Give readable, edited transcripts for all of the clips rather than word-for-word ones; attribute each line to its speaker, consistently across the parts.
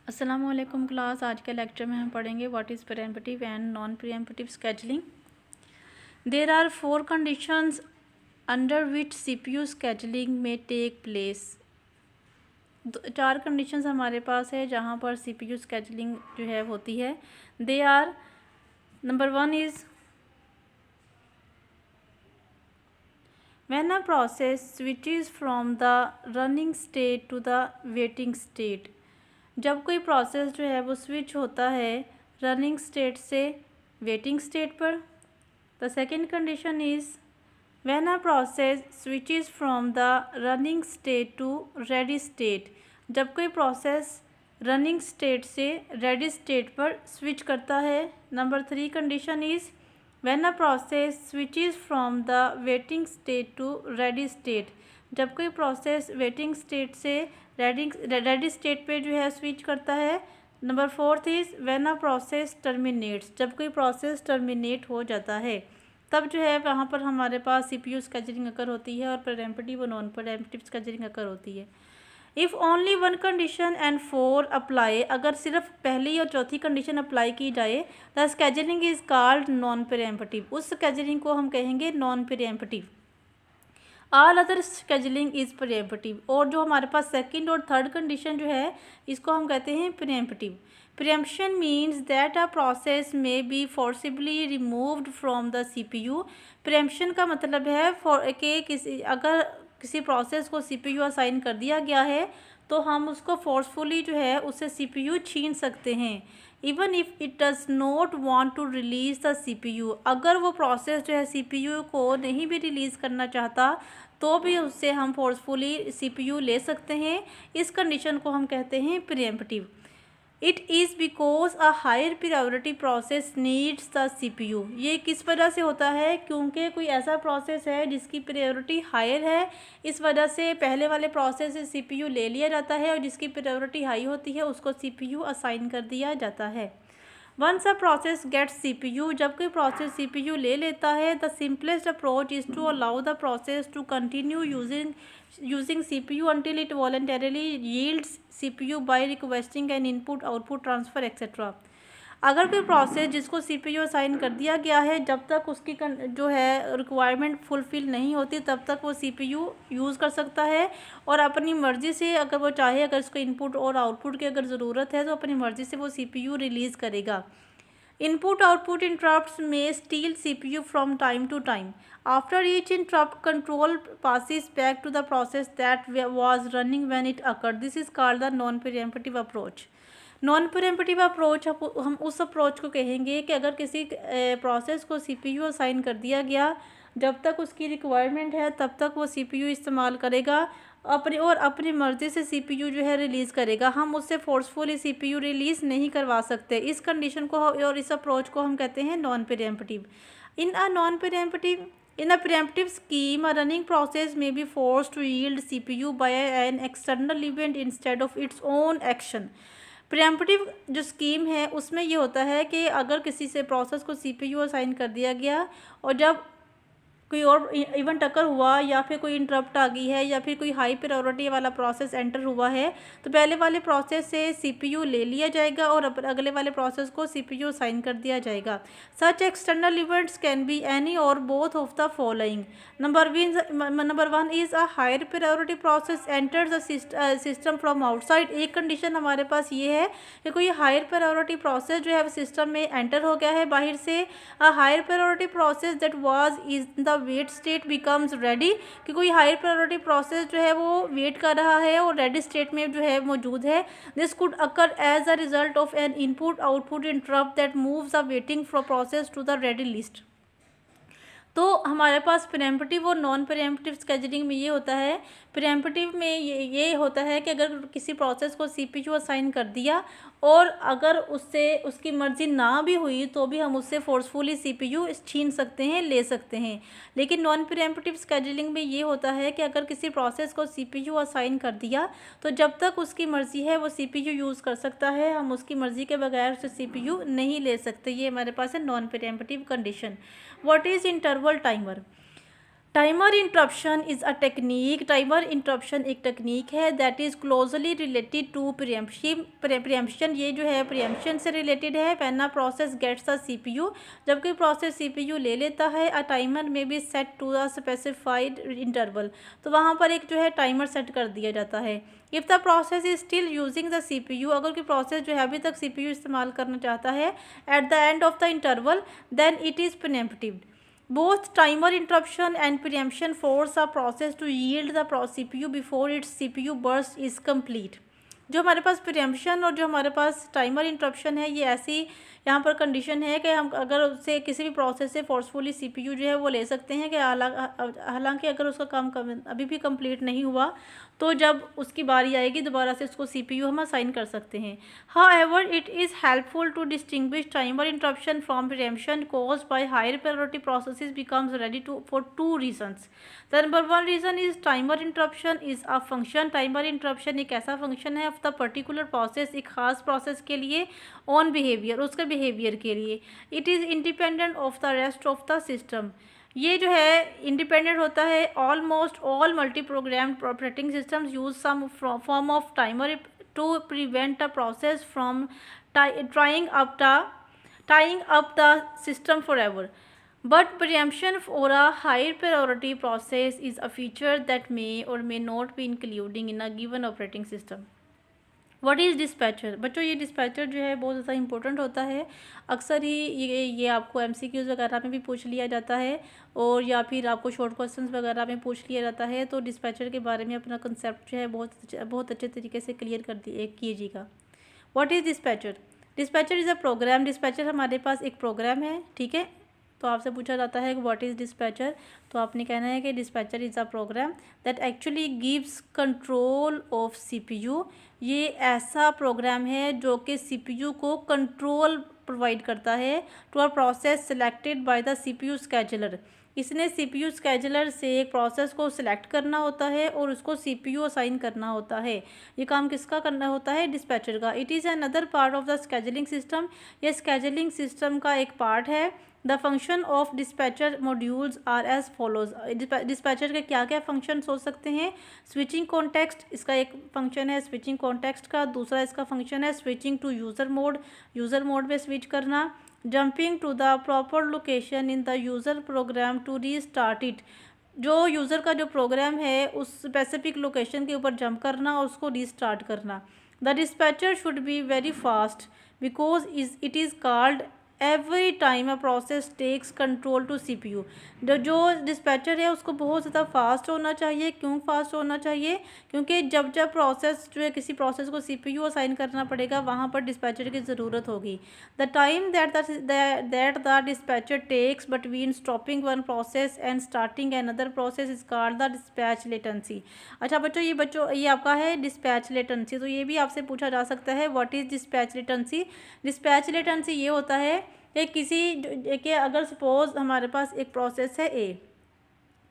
Speaker 1: अस्सलाम वालेकुम क्लास। आज के लेक्चर में हम पढ़ेंगे what is preemptive and non preemptive scheduling. There are 4 conditions under which CPU scheduling may take place. 4 conditions हमारे पास है जहां पर सीपीयू स्केड्यूलिंग जो है होती है। They are, number 1 is when a process switches from the running state to the waiting state. जब कोई प्रोसेस जो है वो स्विच होता है रनिंग स्टेट से वेटिंग स्टेट पर। The second condition is when a process switches from the running state to ready state. जब कोई प्रोसेस रनिंग स्टेट से रेडी स्टेट पर स्विच करता है। Number 3 condition is when a process switches from the waiting state to ready state. जब कोई process waiting state से ready state पे जो है स्विच करता है। Number 4 is when a process terminates. जब कोई प्रोसेस टर्मिनेट हो जाता है तब जो है वहाँ पर हमारे पास सीपीयू स्केड्यूलिंग अकर होती है और प्रीएम्प्टिव और नॉन प्रीएम्प्टिव स्केड्यूलिंग अकर होती है। If only 1 condition and 4 apply, अगर सिर्फ पहली और चौथी कंडीशन अप्लाई की जाए the scheduling is called non preemptive. उस स्केड्यूलिंग को हम कहेंगे non preemptive. All other scheduling is preemptive. और जो हमारे पास सेकंड और थर्ड कंडीशन जो है इसको हम कहते हैं preemptive. Preemption means that a process में be forcibly removed from the CPU. Preemption का मतलब है कि अगर किसी प्रोसेस को सीपीयू असाइन कर दिया गया है तो हम उसको फोर्सफुली जो है उससे सीपीयू छीन सकते हैं। Even if it does not want to release the CPU, अगर वो प्रोसेस जो है सीपीयू को नहीं भी रिलीज़ करना चाहता तो भी उससे हम फोर्सफुली सीपीयू ले सकते हैं। इस कंडीशन को हम कहते हैं preemptive. It is because a higher priority process needs the CPU. ये किस वजह से होता है? क्योंकि कोई ऐसा प्रोसेस है जिसकी प्रायोरिटी हायर है, इस वजह से पहले वाले प्रोसेस से सीपीयू ले लिया जाता है और जिसकी प्रायोरिटी हाई होती है उसको सीपीयू असाइन कर दिया जाता है। Once a process gets CPU, जब कोई प्रोसेस सीपीयू ले लेता है the simplest approach is to allow the process to continue using CPU until it voluntarily yields CPU by requesting an input output transfer etc. अगर कोई process जिसको CPU assign कर दिया गया है जब तक उसकी जो है रिक्वायरमेंट फुलफ़िल नहीं होती तब तक वो सीपीयू यूज़ कर सकता है और अपनी मर्ज़ी से अगर वो चाहे, अगर उसको इनपुट और आउटपुट की अगर ज़रूरत है तो अपनी मर्ज़ी से वो सीपीयू रिलीज़ करेगा। Input output interrupts may steal CPU from time to time. After each interrupt, control passes back to the process that was running when it occurred. This is called the non-preemptive approach. Non pre-emptive approach हम उस approach को कहेंगे कि अगर किसी process को CPU assign कर दिया गया, जब तक उसकी रिक्वायरमेंट है तब तक वो सीपीयू इस्तेमाल करेगा अपनी मर्ज़ी से सीपीयू जो है रिलीज़ करेगा। हम उससे फोर्सफुली सीपीयू रिलीज़ नहीं करवा सकते। इस कंडीशन को और इस अप्रोच को हम कहते हैं non pre-emptive. In a preemptive scheme, a running process may be forced to yield CPU by an external event instead of its own action. Pre-emptive जो स्कीम है उसमें ये होता है कि अगर किसी से प्रोसेस को सीपीयू असाइन कर दिया गया और जब कोई और इवेंट अकर हुआ या फिर कोई इंटरप्ट आ गई है या फिर कोई हाई प्रायोरिटी वाला प्रोसेस एंटर हुआ है तो पहले वाले प्रोसेस से सीपीयू ले लिया जाएगा और अगले वाले प्रोसेस को सीपीयू असाइन कर दिया जाएगा। Such external events can be any or both of the following. Number 1 is a higher priority process enter the system from outside. एक कंडीशन हमारे पास ये है कि कोई हायर प्रायोरिटी प्रोसेस जो है सिस्टम में एंटर हो गया है बाहर से। A higher priority process that was is the wait state becomes ready, कि कोई हायर प्रायोरिटी प्रोसेस जो है वो वेट कर रहा है और रेडी स्टेट में जो है मौजूद है। This could occur as a result of an input output interrupt that moves the waiting from process to the ready list. तो हमारे पास प्रीएम्प्टिव और नॉन प्रीएम्प्टिव स्केड्यूलिंग में ये होता है। प्रीएम्प्टिव में ये होता है कि अगर किसी प्रोसेस को सीपीयू असाइन कर दिया और अगर उससे उसकी मर्ज़ी ना भी हुई तो भी हम उससे फोर्सफुली सीपीयू छीन सकते हैं, ले सकते हैं। लेकिन नॉन प्रीएम्प्टिव स्केड्यूलिंग में ये होता है कि अगर किसी प्रोसेस को सीपीयू असाइन कर दिया तो जब तक उसकी मर्ज़ी है वो सीपीयू यूज़ कर सकता है, हम उसकी मर्ज़ी के बगैर उससे सीपीयू नहीं ले सकते। ये हमारे पास है non preemptive condition. What is interval timer? Timer interruption is a technique. Timer interruption एक टेक्निक है that is closely related to preemption. ये जो है प्रियम्पशन से रिलेटेड है। When a process gets a CPU, जब कोई प्रोसेस सीपीयू ले लेता है, a timer may be set to a specified interval, तो वहाँ पर एक जो है टाइमर सेट कर दिया जाता है। If the process is still using the CPU, अगर कोई प्रोसेस जो है अभी तक सीपीयू इस्तेमाल करना चाहता है at the end of the interval, then it is preemptive. Both timer interruption and preemption force a process to yield the CPU before its CPU burst is complete. जो हमारे पास प्रियम्पशन और जो हमारे पास टाइमर इंटरप्शन है, ये ऐसी यहाँ पर कंडीशन है कि हम अगर उससे किसी भी प्रोसेस से फोर्सफुली सीपीयू जो है वो ले सकते हैं कि हालांकि अगर उसका काम अभी भी कंप्लीट नहीं हुआ तो जब उसकी बारी आएगी दोबारा से उसको सीपीयू हम असाइन कर सकते हैं। However it is helpful to distinguish timer interruption from preemption caused by higher priority processes becomes ready to for two reasons. The number one reason is timer interruption is a function. Timer interruption एक ऐसा function है of the particular process, एक खास process के लिए, on behaviour, उसके behaviour के लिए। It is independent of the rest of the system. ये जो है इंडिपेंडेंट होता है। Almost all multi program operating systems use some form of timer to prevent a process from tying up the system forever. But preemption for a higher priority process is a feature that may or may not be including in a given operating system. What is dispatcher? बच्चों ये dispatcher जो है बहुत ज़्यादा important होता है। अक्सर ही ये आपको एमसीक्यूज़ वगैरह में भी पूछ लिया जाता है और या फिर आपको शॉर्ट क्वेश्चंस वगैरह में पूछ लिया जाता है। तो डिस्पैचर के बारे में अपना कंसेप्ट जो है बहुत अच्छे तरीके से क्लियर कीजिएगा। What is dispatcher? Dispatcher is a program. Dispatcher हमारे पास एक प्रोग्राम है, ठीक है। तो आपसे पूछा जाता है कि व्हाट इज़ डिस्पैचर, तो आपने कहना है कि dispatcher is a program that actually gives control of CPU. ये ऐसा प्रोग्राम है जो कि सीपीयू को कंट्रोल प्रोवाइड करता है to a process selected by the CPU scheduler. इसने सीपीयू स्केजुलर से एक प्रोसेस को सिलेक्ट करना होता है और उसको सीपीयू असाइन करना होता है। ये काम किसका करना होता है? डिस्पैचर का। It is another part of the scheduling system. ये स्केजुलिंग सिस्टम का एक पार्ट है। The function of dispatcher modules are as follows. Dispatcher के क्या क्या फंक्शन हो सकते हैं? स्विचिंग कॉन्टेक्स्ट, इसका एक फंक्शन है स्विचिंग कॉन्टेक्स्ट का। दूसरा इसका फंक्शन है switching to user mode, user mode में स्विच करना। Jumping to the proper location in the user program to restart it. जो यूज़र का जो प्रोग्राम है उस स्पेसिफिक लोकेशन के ऊपर जंप करना और उसको रीस्टार्ट करना। The dispatcher should be very fast because it is called every time a process takes control to CPU. जो डिस्पैचर है उसको बहुत ज़्यादा फास्ट होना चाहिए। क्यों फास्ट होना चाहिए? क्योंकि जब प्रोसेस जो है किसी प्रोसेस को सीपीयू असाइन करना पड़ेगा वहाँ पर डिस्पैचर की ज़रूरत होगी। The time that the dispatcher takes between stopping one process and starting another process is called the dispatch latency. अच्छा बच्चों ये आपका है डिस्पैच लेटेंसी। तो ये भी आपसे पूछा जा सकता है what is dispatch latency. Dispatch latency ये होता है कि अगर सपोज हमारे पास एक प्रोसेस है ए,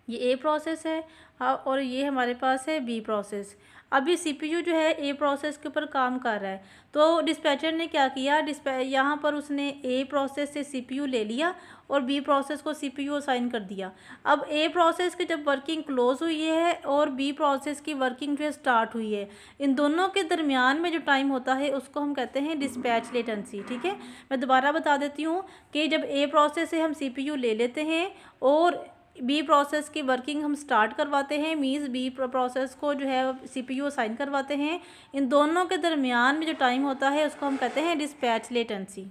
Speaker 1: ये ए प्रोसेस है और ये हमारे पास है बी प्रोसेस। अभी सीपीयू जो है ए प्रोसेस के ऊपर काम कर रहा है, तो डिस्पैचर ने क्या किया, यहाँ पर उसने ए प्रोसेस से सीपीयू ले लिया और बी प्रोसेस को सीपीयू असाइन कर दिया। अब ए प्रोसेस की जब वर्किंग क्लोज हुई है और बी प्रोसेस की वर्किंग जो है स्टार्ट हुई है, इन दोनों के दरमियान में जो टाइम होता है उसको हम कहते हैं डिस्पैच लेटेंसी। ठीक है, मैं दोबारा बता देती हूँ कि जब ए प्रोसेस से हम सीपीयू ले लेते हैं और बी प्रोसेस की वर्किंग हम स्टार्ट करवाते हैं, मीन्स बी प्रोसेस को जो है सीपीयू असाइन करवाते हैं, इन दोनों के दरमियान में जो टाइम होता है उसको हम कहते हैं dispatch latency.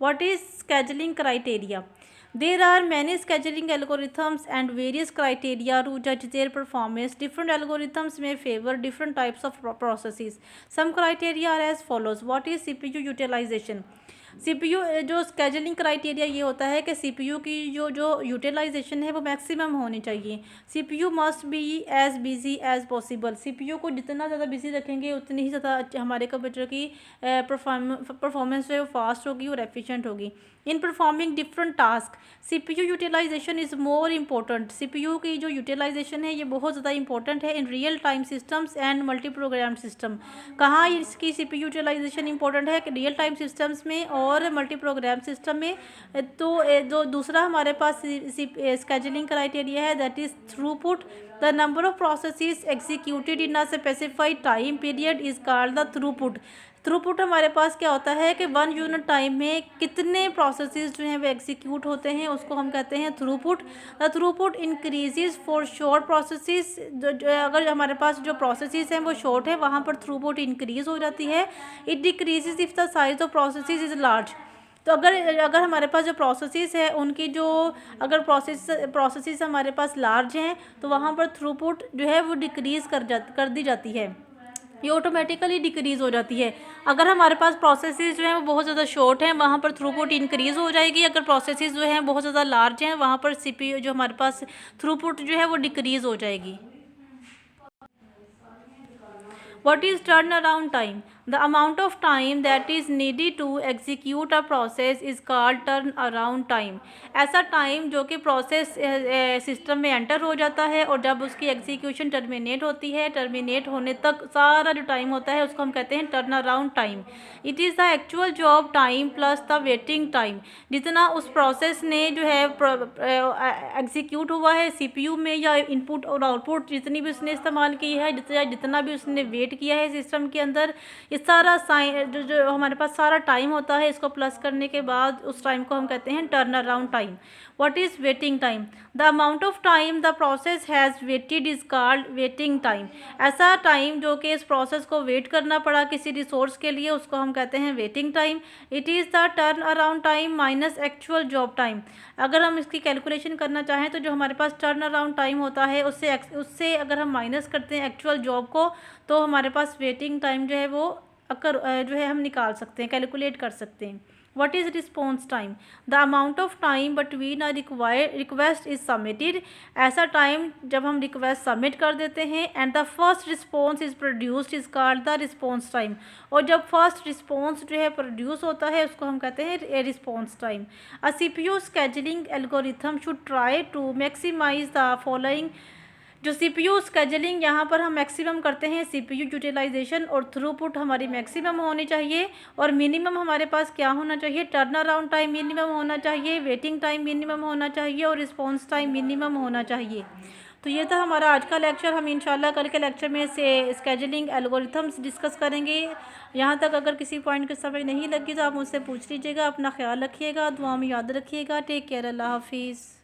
Speaker 1: What is scheduling criteria? There are many scheduling algorithms and various criteria to judge their performance. Different algorithms may favor different types of processes. Some criteria are as follows. What is CPU utilization? CPU जो scheduling criteria ये होता है कि CPU की जो utilisation है वो maximum होनी चाहिए। CPU must be as busy as possible. CPU को जितना ज़्यादा बिजी रखेंगे उतनी ही ज़्यादा हमारे कंप्यूटर की परफॉर्मेंस जो है वो फास्ट होगी और एफिशिएंट होगी। In performing different task CPU utilisation is more important. CPU की जो यूटिलाइजेशन है ये बहुत ज़्यादा इंपॉर्टेंट है in real time systems and multi program system. कहाँ इसकी CPU यूटिलाइजेशन इंपॉर्टेंट है कि रियल टाइम सिस्टम्स में और मल्टी प्रोग्राम सिस्टम में। तो जो दूसरा हमारे पास स्केजुलिंग क्राइटेरिया है that is throughput. The number of processes executed in a specified time period is called the throughput. Throughput हमारे पास क्या होता है कि 1 यूनिट टाइम में कितने प्रोसेसेस जो हैं वो एग्जीक्यूट होते हैं, उसको हम कहते हैं throughput. The throughput increases for short processes. अगर हमारे पास जो प्रोसेसेस हैं वो शॉर्ट है वहाँ पर थ्रूपुट इंक्रीज हो जाती है। It decreases if the size of processes is large. तो अगर हमारे पास जो प्रोसेसेस है उनकी जो अगर प्रोसेसेस हमारे पास लार्ज हैं तो वहाँ पर थ्रूपुट जो है वो डिक्रीज़ कर दी जाती है, ये ऑटोमेटिकली डिक्रीज़ हो जाती है। अगर हमारे पास प्रोसेसेस जो हैं वो बहुत ज़्यादा शॉर्ट हैं वहाँ पर थ्रूपुट इंक्रीज़ हो जाएगी। अगर प्रोसेसेस जो हैं बहुत ज़्यादा लार्ज हैं वहाँ पर सीपीयू जो हमारे पास थ्रूपुट जो है वो डिक्रीज़ हो जाएगी। What is turnaround time? The amount of time that is needed to execute a process is called turnaround time. ऐसा टाइम जो कि प्रोसेस सिस्टम में एंटर हो जाता है और जब उसकी एग्जीक्यूशन टर्मिनेट होती है, टर्मिनेट होने तक सारा जो टाइम होता है उसको हम कहते हैं turn around time. It is the actual job time plus the waiting time. जितना उस प्रोसेस ने जो है एग्जीक्यूट हुआ है सीपीयू में या इनपुट और आउटपुट जितनी भी उसने इस्तेमाल की है, जितना भी उसने वेट किया है सिस्टम के अंदर, ये सारा जो हमारे पास सारा टाइम होता है इसको प्लस करने के बाद उस टाइम को हम कहते हैं turn around time. What is waiting time? The amount of time the process has waited is called waiting time. ऐसा टाइम जो कि इस प्रोसेस को वेट करना पड़ा किसी रिसोर्स के लिए उसको हम कहते हैं waiting time. It is the turn around time minus actual job time. अगर हम इसकी कैलकुलेशन करना चाहें तो जो हमारे पास टर्न अराउंड टाइम होता है उससे अगर हम माइनस करते हैं एक्चुअल जॉब को तो हमारे पास वेटिंग टाइम जो है वो जो है हम निकाल सकते हैं, कैलकुलेट कर सकते हैं। What is response time? The amount of time between a request is submitted. ऐसा टाइम जब हम रिक्वेस्ट सबमिट कर देते हैं and the first response is produced is called the response time. और जब फर्स्ट रिस्पॉन्स जो है प्रोड्यूस होता है उसको हम कहते हैं response time. A CPU scheduling algorithm should try to maximize the following. जो सीपीयू स्केजुलिंग यहाँ पर हम मैक्सिमम करते हैं सीपीयू यूटिलाइजेशन और थ्रूपुट हमारी मैक्सिमम होनी चाहिए और मिनिमम हमारे पास क्या होना चाहिए? टर्न अराउंड टाइम मिनिमम होना चाहिए, वेटिंग टाइम मिनिमम होना चाहिए और रिस्पॉन्स टाइम मिनिमम होना चाहिए। तो ये था हमारा आज का लेक्चर। हम इंशाल्लाह कल के लेक्चर में से स्केजुलिंग एल्गोरिथम्स डिस्कस करेंगे। यहाँ तक अगर किसी पॉइंट की समझ नहीं लगी तो आप मुझसे पूछ लीजिएगा। अपना ख्याल रखिएगा, दुआ में याद रखिएगा। टेक केयर, अल्लाह हाफिज़।